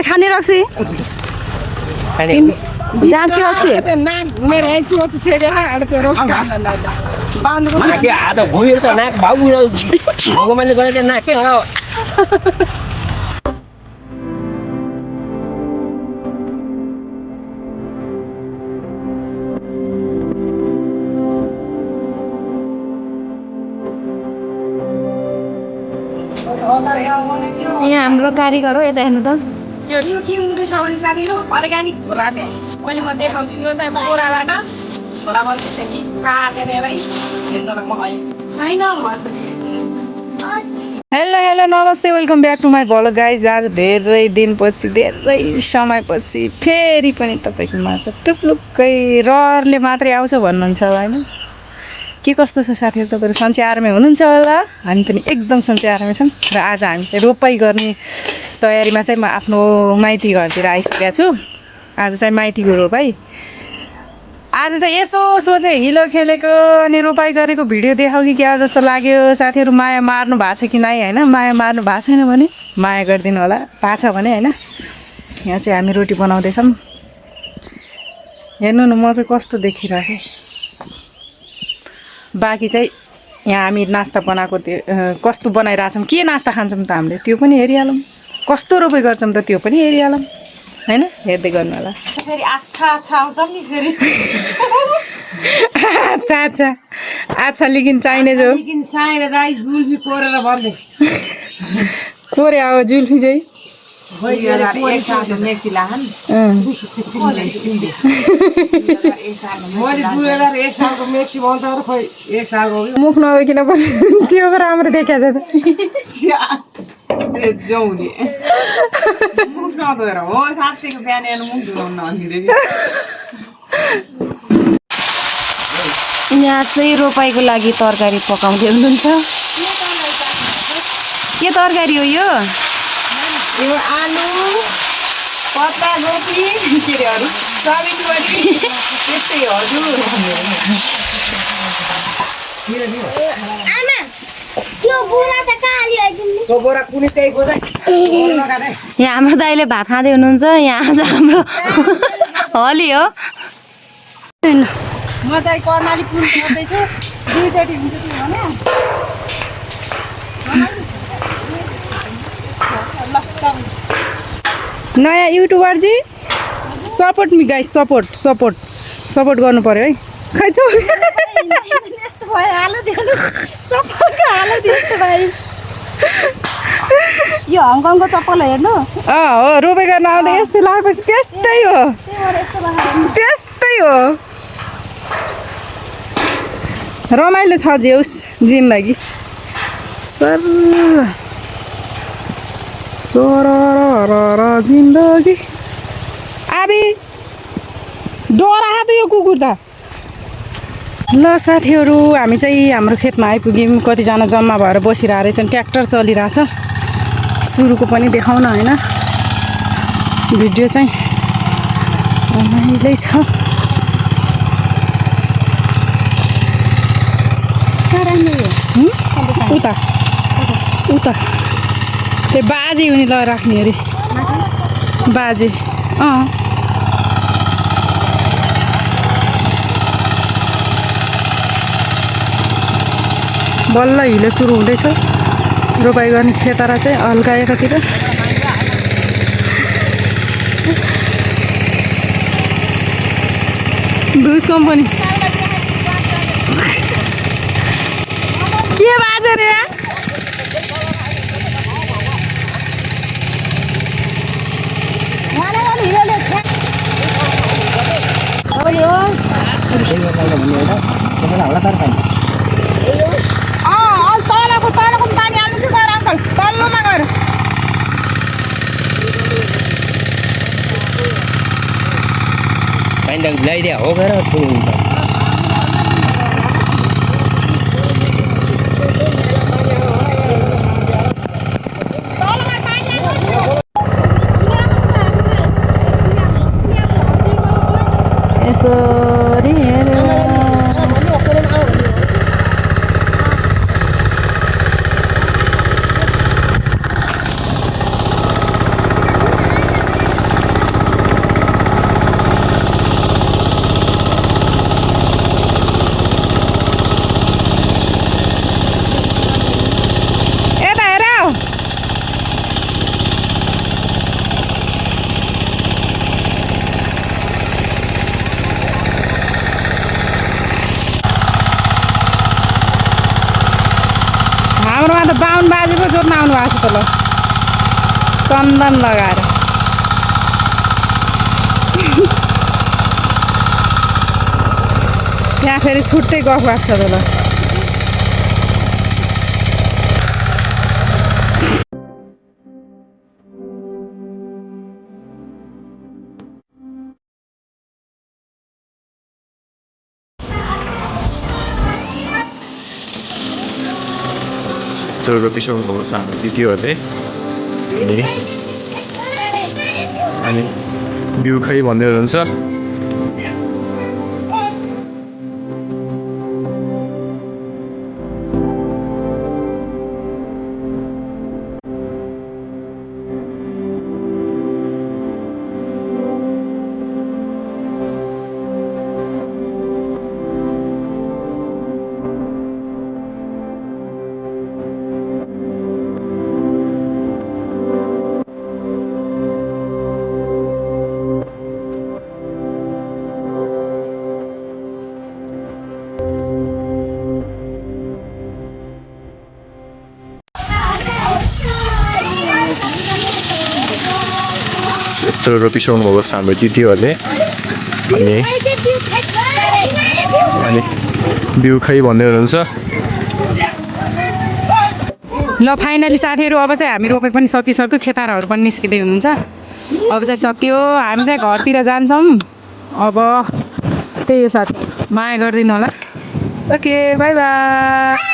खाने रक्सी जहाँ के रक्सी आता घुमेर त नाक भाउ भगवानले गरेको नाकै हो यहाँ हाम्रो कारिगर हो यता हेर्नु त हेलो नमस्ते welcome back to my vlog guys आज धेरै दिनपछि धेरै समयपछि फेरि पनि तपाईँको माझ टुप्लुक्कै रहरले मात्रै आउँछ भन्नुहुन्छ होइन के कस्तो छ साथीहरू तपाईँहरू सन्चै आरामै हुनुहुन्छ होला हामी पनि एकदम सन्चै आरामै छौँ र आज हामी चाहिँ रोपाइ गर्ने तयारीमा चाहिँ म आफ्नो माइती घरतिर आइसकेको छु आज चाहिँ माइतीको रोपाइ आज चाहिँ यसो सोचेँ हिलो खेलेको अनि रोपाइ गरेको भिडियो देखाउ कि क्या जस्तो लाग्यो साथीहरू माया मार्नु भएको छ कि नै होइन माया मार्नु भएको छैन भने माया गरिदिनु होला भएको छ भने होइन यहाँ चाहिँ हामी रोटी बनाउँदैछौँ हेर्नु न म चाहिँ कस्तो देखिरहेँ बाँकी चाहिँ यहाँ हामी नास्ता बनाएको त्यो कस्तो बनाइरहेछौँ के नास्ता खान्छौँ त हामीले त्यो पनि हेरिहालौँ कस्तो रोपाइ गर्छौँ त त्यो पनि हेरिहालौँ होइन हेर्दै गर्नु होला फेरि अच्छा आउँछ नि फेरि अच्छा लिखिन चाहिने जो लेकिन साइले दाइ जुल्फी कोरेर भन्दै कोरे आयो जुल्फी चाहिँ मुख नदेखिन पनि त्यो राम्रो देखा छ यहाँ चाहिँ रोपाइको लागि तरकारी पकाउँदै हुनुहुन्छ के तरकारी हो यो आलु पत्ता गोपी के अरे अरू सबिनबडी त्यस्तै हजुर यहाँ हाम्रो दाइले भात खाँदै हुनुहुन्छ यहाँ आज हाम्रो हली हो म चाहिँ कर्णाली पुल गर्दैछु दुईचोटि हुन्छ कि भने नयाँ युट्युबर जी सपोर्ट मी गाइस सपोर्ट गर्नु पर्यो है खै चौ यस्तो भयो हालिदिनु चप्पलको हालिदिनु यस्तो भयो यो हङकङको चप्पल हेर्नु हो रोपाइ गर्न आउँदा यस्तो लागेपछि त्यस्तै हो रमाइलो छ जेउस जिन्दगी सर जिन्दगी आबी डरा त यो कुकुर त ल साथीहरू हामी चाहिँ हाम्रो खेतमा आइपुग्यौँ कतिजना जम्मा भएर बसिरहेको रहेछन् ट्र्याक्टर चलिरहेछ सुरुको पनि देखाउन होइन भिडियो चाहिँ रमाइलै छ उता त्यो बाजे उनी ल राख्ने अरे बाजे बल्ल हिलो सुरु हुँदैछ रोपाइ गर्ने खेतारा चाहिँ हल्का एकातिर भुज कम्पनी के बाजे रे तलको पानी हाल्नु कि गएर अङ्कल तल्लोमा गएर पानी त ल्याइदिया हो गएर यसरी हाम्रोमा त बाहुन बाजे पो जोत्न आउनु भएको छ त ल चन्दन लगाएर यहाँ फेरि छुट्टै गफ भएको छ त ल पिसाउनुभएको छ हाम्रो दिदीहरूले अनि बिउ खै भन्दै हुनुहुन्छ यत्रो पिसाउनु भएको छ हाम्रो दिदीहरूले अनि बिउ खै भन्दै हुनुहुन्छ ल फाइनली साथीहरू अब चाहिँ हामी रोपे पनि सकिसक्यो खेताराहरू पनि निस्किँदै हुनुहुन्छ अब चाहिँ सक्यो हामी चाहिँ घरतिर जान्छौँ अब त्यही हो साथी माया गरिदिनु होला ओके बाई बाई